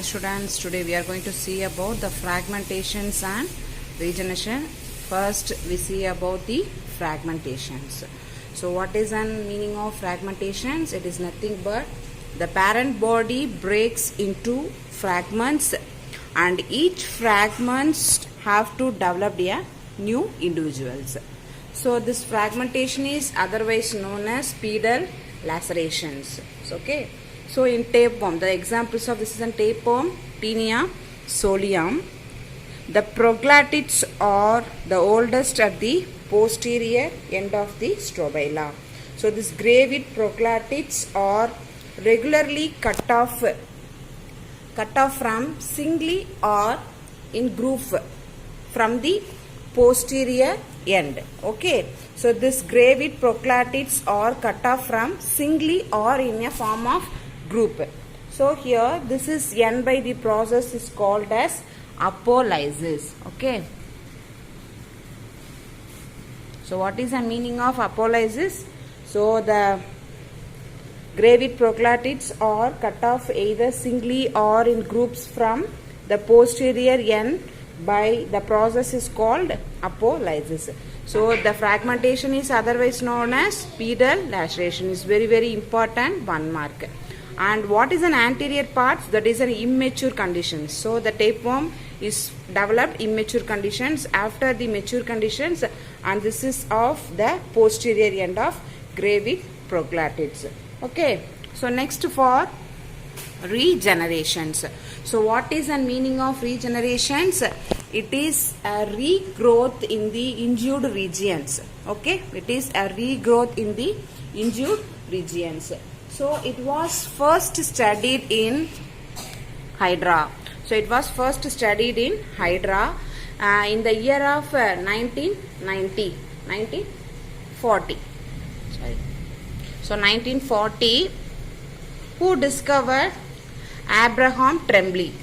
Hi students, today we are going to see about the fragmentations and regeneration. First we see about the fragmentations. So what is the meaning of fragmentations? It is nothing but the parent body breaks into fragments and each fragments have to develop a new individuals. So this fragmentation is otherwise known as pedal lacerations. Okay. So in tapeworm, the examples of this is in tapeworm, Taenia solium. The proglatids are the oldest at the posterior end of the strobila. So these gravid proglatids are regularly cut off from singly or in group from the posterior end. Okay. So this gravid proglatids are cut off from singly or in a form of group. So here this is N by the process is called as apolysis. Okay. So what is the meaning of apolysis? So the gravid proglatids are cut off either singly or in groups from the posterior end by the process is called apolysis. So the fragmentation is otherwise known as pedal laceration. Is very important, 1 mark. And what is an anterior part? That is an immature condition. So the tapeworm is developed immature conditions after the mature conditions, and this is of the posterior end of gravid proglatids. Okay. So next for regenerations. So what is the meaning of regenerations? It is a regrowth in the injured regions. Okay. It is a regrowth in the injured regions. So it was first studied in Hydra. So it was first studied in Hydra in the year of 1940. Sorry. So 1940, who discovered? Abraham Tremblay.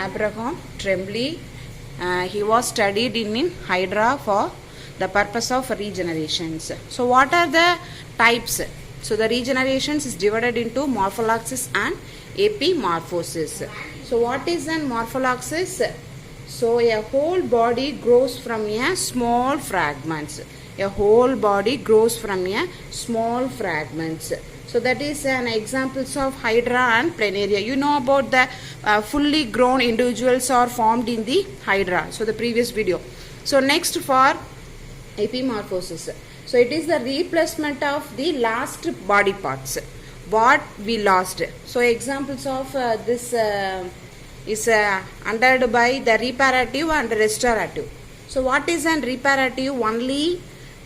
Abraham Tremblay, he was studied in Hydra for the purpose of regenerations. So what are the types? So the regenerations is divided into morpholaxis and epimorphosis. So what is an morpholaxis? So a whole body grows from a small fragments. A whole body grows from a small fragments. So that is an examples of Hydra and Planaria. You know about the fully grown individuals are formed in the Hydra. So the previous video. So next for epimorphosis. So it is the replacement of the last body parts. What we lost. So examples of this is understood by the reparative and restorative. So what is an reparative? Only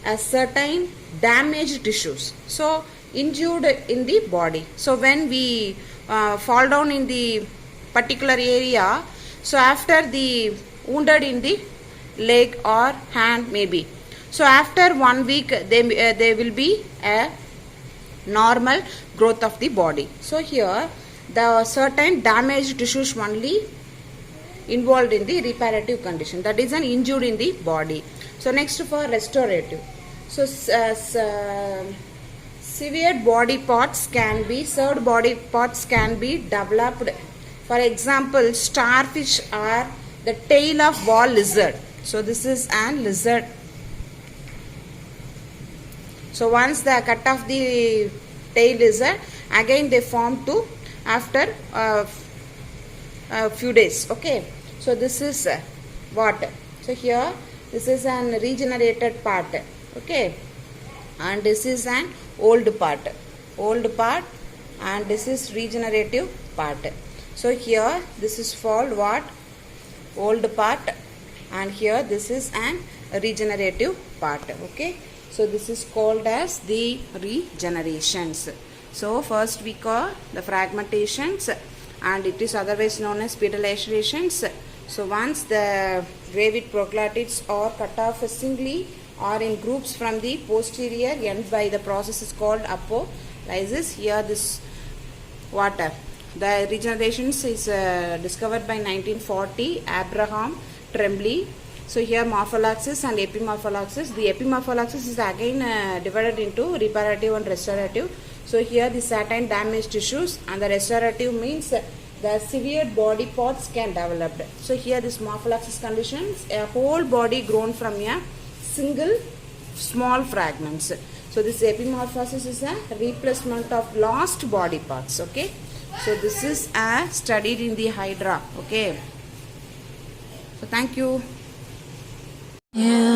a certain damaged tissues. So injured in the body. So when we fall down in the particular area, so after the wounded in the leg or hand maybe. So after 1 week there will be a normal growth of the body. So here the certain damaged tissues only involved in the reparative condition, that is an injured in the body. So next for restorative. So severe body parts can be, served body parts can be developed. For example, starfish or the tail of wall lizard. So this is an lizard. So once they cut off the tail lizard, again they form to after a few days. Okay. So this is what? So here this is an regenerated part. Okay. And this is an old part, and this is regenerative part. So here this is called what? Old part, and here this is an regenerative part. Okay. So this is called as the regenerations. So first we call the fragmentations, and it is otherwise known as pedal lacerations. So once the gravid proglatids are cut off singly or in groups from the posterior end by the process is called apolysis. Here this water. The regenerations is discovered by 1940, Abraham Tremblay, So here morpholexis and epimorpholexis. The epimorpholexis is again divided into reparative and restorative. So here the certain damaged tissues, and the restorative means the severe body parts can develop. So here this morpholexis conditions, a whole body grown from a single small fragments. So this epimorphosis is a replacement of lost body parts. Okay. So this is studied in the Hydra. Okay. So thank you. Yeah.